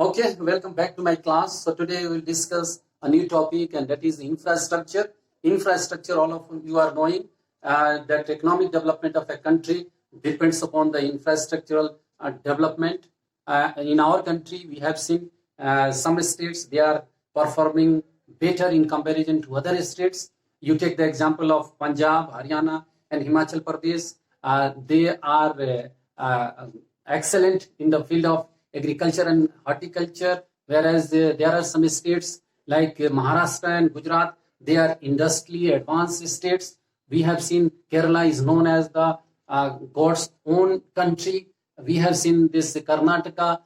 Okay, welcome back to my class. So today we will discuss a new topic, and that is infrastructure. Infrastructure, all of you are knowing that economic development of a country depends upon the infrastructural development. In our country, we have seen some states, they are performing better in comparison to other states. You take the example of Punjab, Haryana, and Himachal Pradesh. They are excellent in the field of agriculture and horticulture, whereas there are some states like Maharashtra and Gujarat, they are industrially advanced states. We have seen Kerala is known as the God's own country. We have seen this Karnataka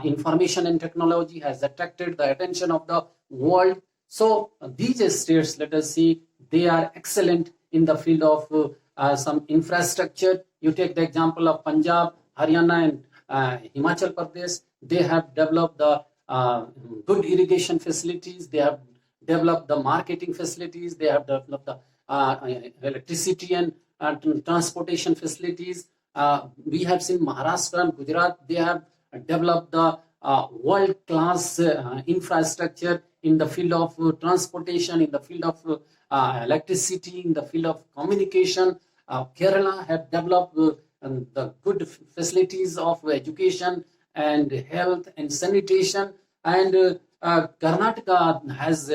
information and technology has attracted the attention of the world. So these states, let us see, they are excellent in the field of some infrastructure. You take the example of Punjab, Haryana, and Himachal Pradesh. They have developed the good irrigation facilities. They have developed the marketing facilities. They have developed the electricity and transportation facilities. We have seen Maharashtra and Gujarat. They have developed the world-class infrastructure in the field of transportation, in the field of electricity, in the field of communication. Kerala have developed the good facilities of education and health and sanitation, and Karnataka has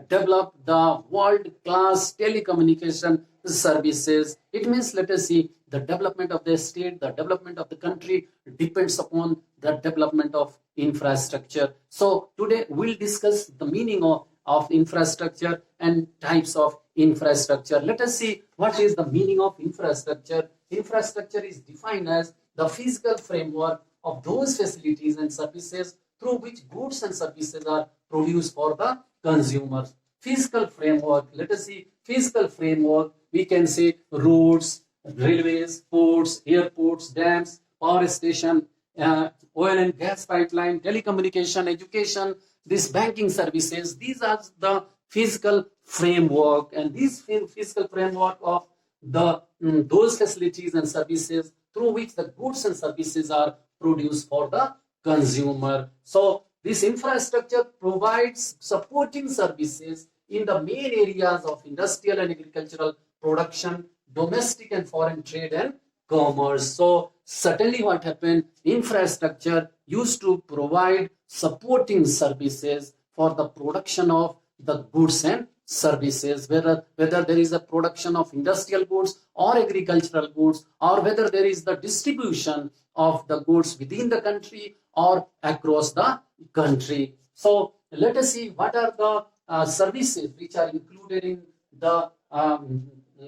developed the world-class telecommunication services. It means, let us see, the development of the state, the development of the country depends upon the development of infrastructure. So today we'll discuss the meaning of infrastructure and types of infrastructure. Let us see what is the meaning of infrastructure. Infrastructure is defined as the physical framework of those facilities and services through which goods and services are produced for the consumers. Physical framework, let us see, physical framework, we can say roads, railways, ports, airports, dams, power station, oil and gas pipeline, telecommunication, education, these banking services. These are the physical framework, and this physical framework of the those facilities and services through which the goods and services are produced for the consumer. So this infrastructure provides supporting services in the main areas of industrial and agricultural production, domestic and foreign trade, and commerce. So certainly what happened, infrastructure used to provide supporting services for the production of the goods and services, whether there is a production of industrial goods or agricultural goods, or whether there is the distribution of the goods within the country or across the country. So let us see what are the services which are included in the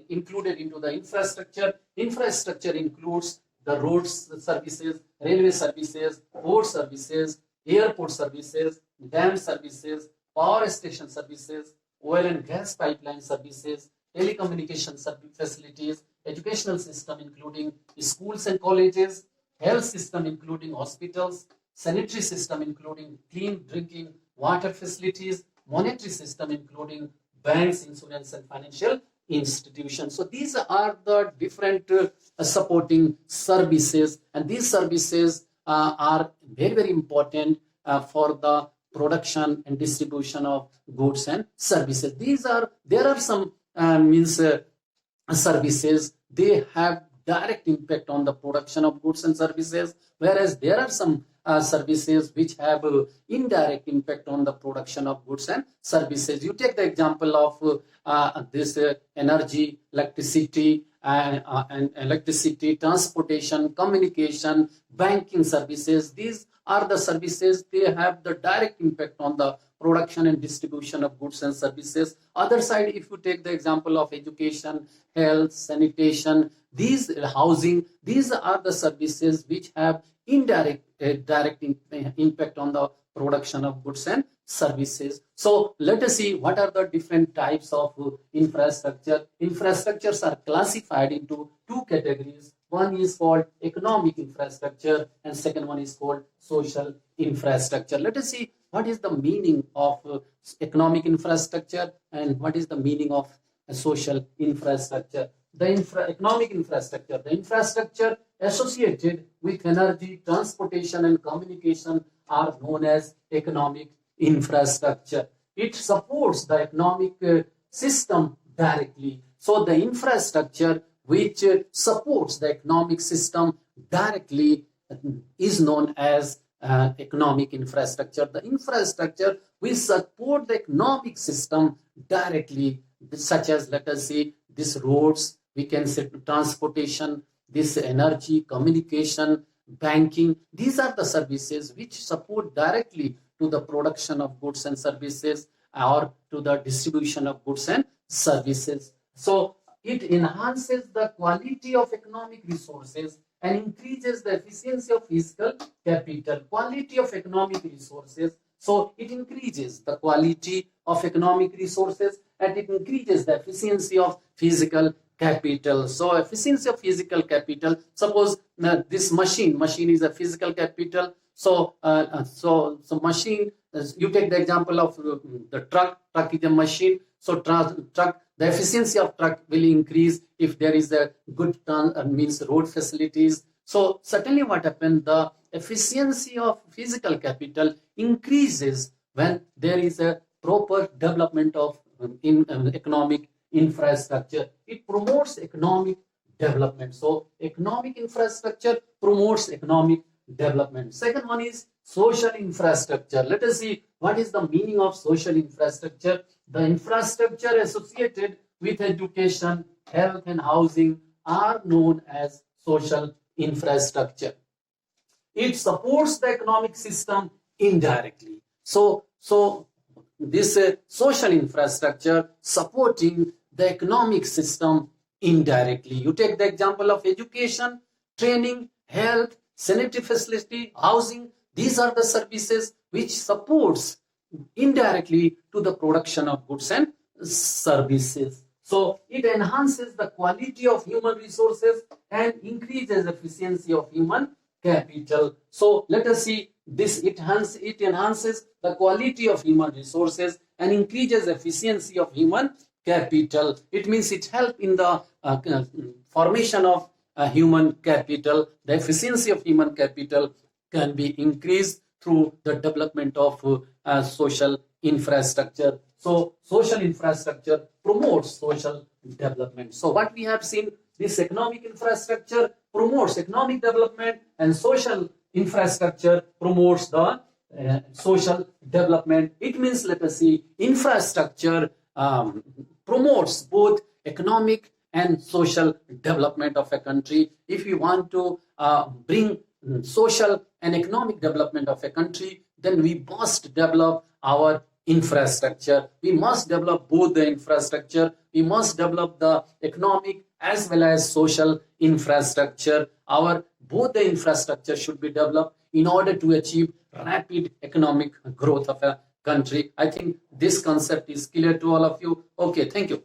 included into the infrastructure. Infrastructure includes the roads services, railway services, port services, airport services, dam services, power station services, oil and gas pipeline services, telecommunication facilities, educational system including schools and colleges, health system including hospitals, sanitary system including clean drinking water facilities, monetary system including banks, insurance, and financial institutions. So these are the different supporting services, and these services are very, very important for the production and distribution of goods and services. There are some services, they have direct impact on the production of goods and services, whereas there are some services which have indirect impact on the production of goods and services. You take the example of this energy, electricity, and electricity, transportation, communication, banking services. These are the services, they have the direct impact on the production and distribution of goods and services. Other side, if you take the example of education, health, sanitation, these housing, these are the services which have indirect direct impact on the production of goods and services. So let us see what are the different types of infrastructure. Infrastructures are classified into two categories. One is called economic infrastructure and second one is called social infrastructure. Let us see what is the meaning of economic infrastructure and what is the meaning of social infrastructure. The economic infrastructure, the infrastructure associated with energy, transportation, and communication are known as economic infrastructure. It supports the economic system directly. So the infrastructure which supports the economic system directly is known as economic infrastructure. The infrastructure which support the economic system directly, such as, let us say, this roads, we can say transportation, this energy, communication, banking. These are the services which support directly to the production of goods and services or to the distribution of goods and services. So it enhances the quality of economic resources and increases the efficiency of physical capital. Quality of economic resources. So it increases the quality of economic resources and it increases the efficiency of physical capital. So efficiency of physical capital. Suppose this machine is a physical capital. So machine. You take the example of the truck. Truck is a machine. So truck, the efficiency of truck will increase if there is a good means road facilities. So certainly what happens, the efficiency of physical capital increases when there is a proper development of economic infrastructure. It promotes economic development. So economic infrastructure promotes economic development. Second one is social infrastructure. Let us see what is the meaning of social infrastructure. The infrastructure associated with education, health and housing are known as social infrastructure. It supports the economic system indirectly. So this social infrastructure supporting the economic system indirectly. You take the example of education, training, health, sanitary facility, housing. These are the services which supports indirectly to the production of goods and services. So it enhances the quality of human resources and increases efficiency of human capital. So let us see this. It enhances the quality of human resources and increases efficiency of human capital. It means it helps in the formation of human capital. The efficiency of human capital can be increased through the development of social infrastructure. So social infrastructure promotes social development. So what we have seen, this economic infrastructure promotes economic development and social infrastructure promotes the social development. It means, let us see, infrastructure promotes both economic and social development of a country. If we want to bring social and economic development of a country, then we must develop our infrastructure. We must develop both the infrastructure. We must develop the economic as well as social infrastructure. Both the infrastructure should be developed in order to achieve rapid economic growth of a country. I think this concept is clear to all of you. Okay, thank you.